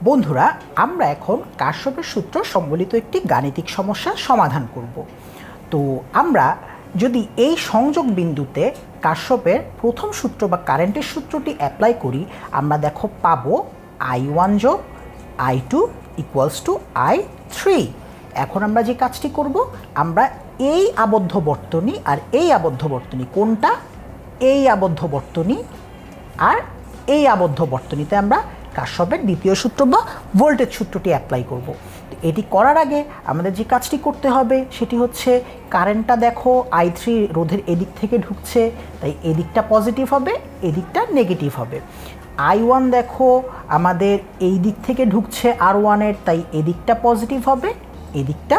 বন্ধুরা, আমরা এখন কারশফের সূত্র সম্বলিত একটি গাণিতিক সমস্যার সমাধান করব। তো আমরা যদি এই সংযোগ বিন্দুতে কারশফের প্রথম সূত্র বা কারেন্টের সূত্রটি অ্যাপ্লাই করি, আমরা দেখো পাবো I1 যোগ I2 ইকুয়ালস টু I3। এখন আমরা যে কাজটি করব, আমরা এই আবদ্ধ বর্তনী আর এই আবদ্ধ বর্তনী, কোনটা এই আবদ্ধ বর্তনী আর এই আবদ্ধ বর্তনীতে আমরা কারশফের দ্বিতীয় সূত্র বা ভোল্টেজ সূত্রটি অ্যাপ্লাই করব। তো এটি করার আগে আমাদের যে কাজটি করতে হবে সেটি হচ্ছে, কারেন্টটা দেখো I3 রোধের এদিক থেকে ঢুকছে, তাই এদিকটা পজিটিভ হবে, এদিকটা নেগেটিভ হবে। I1 দেখো আমাদের এই দিক থেকে ঢুকছে R1-এর, তাই এদিকটা পজিটিভ হবে, এদিকটা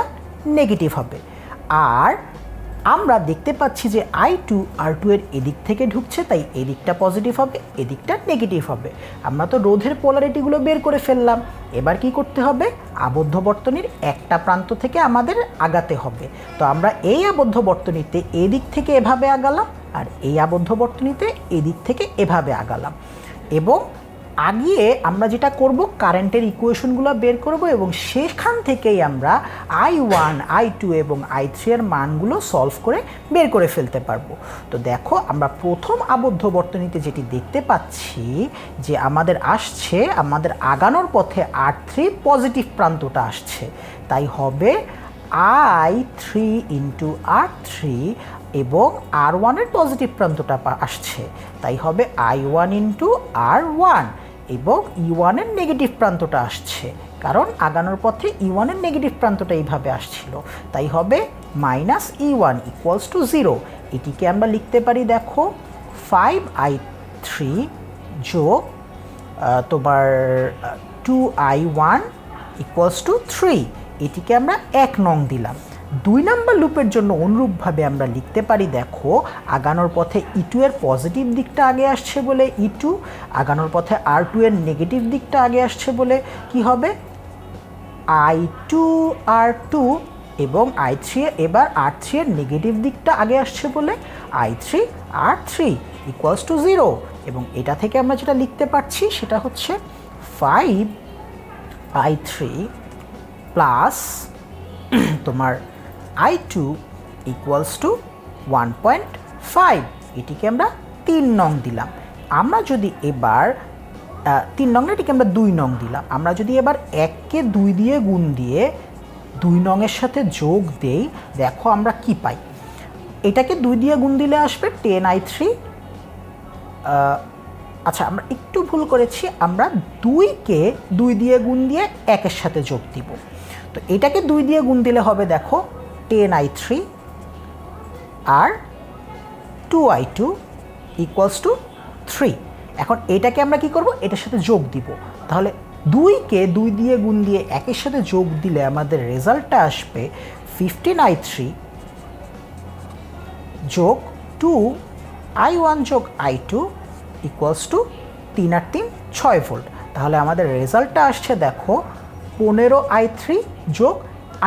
নেগেটিভ হবে। আর আমরা দেখতে পাচ্ছি যে I2 R2 এর এদিক থেকে ঢুকছে, তাই এদিকটা পজিটিভ হবে, এদিকটা নেগেটিভ হবে। আমরা তো রোধের পোলারিটিগুলো বের করে ফেললাম। এবার কি করতে হবে, আবদ্ধ বর্তনীর একটা প্রান্ত থেকে আমাদের আগাতে হবে। তো আমরা এই আবদ্ধ বর্তনীতে এদিক থেকে এভাবে আগালাম, আর এই আবদ্ধ বর্তনীতে এদিক থেকে এভাবে আগালাম, এবং আগিয়ে আমরা যেটা করব, কারেন্টের ইকুয়েশনগুলো বের করব এবং সেখান থেকেই আমরা I1, I2 এবং I3 এর মানগুলো সলভ করে বের করে ফেলতে পারবো। তো দেখো, আমরা প্রথম আবদ্ধ বর্তনীতে যেটি দেখতে পাচ্ছি যে আমাদের আসছে, আমাদের আগানোর পথে R3 পজিটিভ প্রান্তটা আসছে, তাই হবে I3 ইন্টু R3, এবং R1 এর পজিটিভ প্রান্তটা আসছে, তাই হবে I1 ইন্টু R1, এবং E1 এর নেগেটিভ প্রান্তটা আসছে, কারণ আগানোর পথে E1 এর নেগেটিভ প্রান্তটা এইভাবে আসছিল, তাই হবে মাইনাস E1 ইকুয়ালস টু 0। এটিকে আমরা লিখতে পারি, দেখো 5I3 যোগ তোমার 2I1 ইকুয়ালস টু 3। এটিকে আমরা 1 নং দিলাম। 2 নম্বর লুপের জন্য অনুরূপভাবে আমরা লিখতে পারি, দেখো আগানোর পথে E2 এর পজিটিভ দিকটা আগে আসছে বলে E2, আগানোর পথে R2 এর নেগেটিভ দিকটা আগে আসছে বলে কি হবে I2 R2, এবং I3 এবার R3 এর নেগেটিভ দিকটা আগে আসছে বলে I3 R3 ইকুয়ালস টু 0। এবং এটা থেকে আমরা যেটা লিখতে পারছি সেটা হচ্ছে 5I3 প্লাস তোমার I2 ইকুয়ালস টু 1.5। এটিকে আমরা 3 নং দিলাম। আমরা যদি এবার 3 নং, এটিকে আমরা 2 নং দিলাম। আমরা যদি এবার 1কে 2 দিয়ে গুণ দিয়ে 2 নংয়ের সাথে যোগ দেই, দেখো আমরা কি পাই। এটাকে 2 দিয়ে গুণ দিলে আসবে 10I3। আচ্ছা, আমরা একটু ভুল করেছি, আমরা 2কে 2 দিয়ে গুণ দিয়ে 1-এর সাথে যোগ দিব। তো এটাকে 2 দিয়ে গুণ দিলে হবে, দেখো 10I3 R 2I2 equals to 3। এখন এটাকে আমরা কি করব, এটার সাথে যোগ দিব। তাহলে 2কে 2 দিয়ে গুণ দিয়ে 1-এর সাথে যোগ দিলে আমাদের রেজাল্টটা আসবে 15I3 যোগ 2I1 যোগ I2 equals to 3 R 3 6 volt. তাহলে আমাদের রেজাল্টটা আসছে, দেখো 15I3 যোগ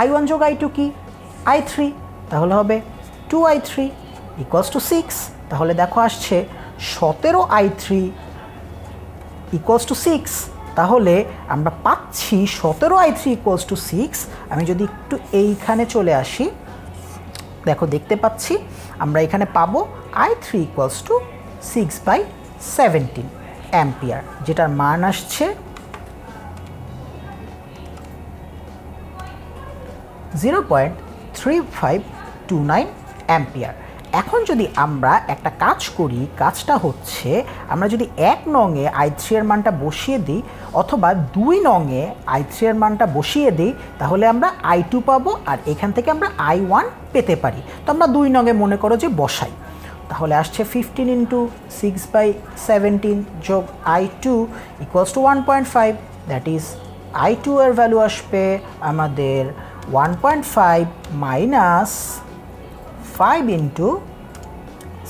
I1 যোগ I2 কি I3, তাহলে হবে 2I3 ইকুয়ালস টু 6। তাহলে দেখো আসছে 17I3 ইকুয়ালস টু 6। তাহলে আমরা পাচ্ছি 17I3 ইকুয়ালস টু 6। আমি যদি একটু এইখানে চলে আসি, দেখো দেখতে পাচ্ছি আমরা এখানে পাবো I3 ইকুয়ালস টু 6/17 অ্যাম্পিয়ার, যেটার মান আসছে 0.3529 অ্যাম্পিয়ার। এখন যদি আমরা একটা কাজ করি, কাজটা হচ্ছে, আমরা যদি 1 নংয়ে I3 এর মানটা বসিয়ে দিই, অথবা 2 নংয়ে I3 এর মানটা বসিয়ে দিই, তাহলে আমরা I2 পাবো, আর এখান থেকে আমরা I1 পেতে পারি। তো আমরা 2 নংয়ে মনে করো যে বসাই, তাহলে আসছে 15 ইন্টু 6/17 যোগ I2 equals to 1.5। That is I2 এর ভ্যালু আসবে আমাদের 1.5 মাইনাস 5 ইন্টু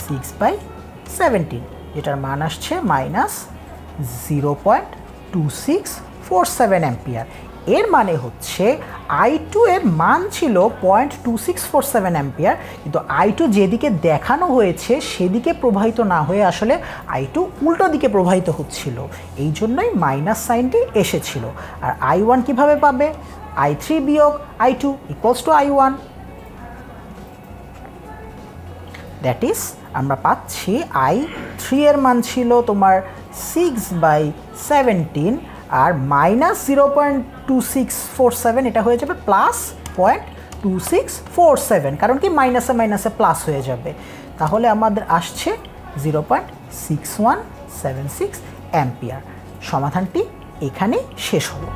6/17, যেটার মান আসছে মাইনাস 0.2647 অ্যাম্পিয়ার। এর মানে হচ্ছে I2 এর মান ছিল 0.2647 অ্যাম্পিয়ার, কিন্তু I2 যেদিকে দেখানো হয়েছে সেদিকে প্রবাহিত না হয়ে আসলে I2 উল্টো দিকে প্রবাহিত হচ্ছিল, এই জন্যই মাইনাস সাইনটি এসেছিল। আর I1 কিভাবে পাবে? I3 বিয়োগ I2 equals to I1। That is আমরা পাচ্ছি I3 এর মান ছিল তোমার 6/17 আর মাইনাস 0.2647, এটা হয়ে যাবে প্লাস 0.2647, কারণ কি মাইনাসে মাইনাসে প্লাস হয়ে যাবে। তাহলে আমাদের আসছে 0.6176 অ্যাম্পিয়ার। সমাধানটি এখানেই শেষ হলো।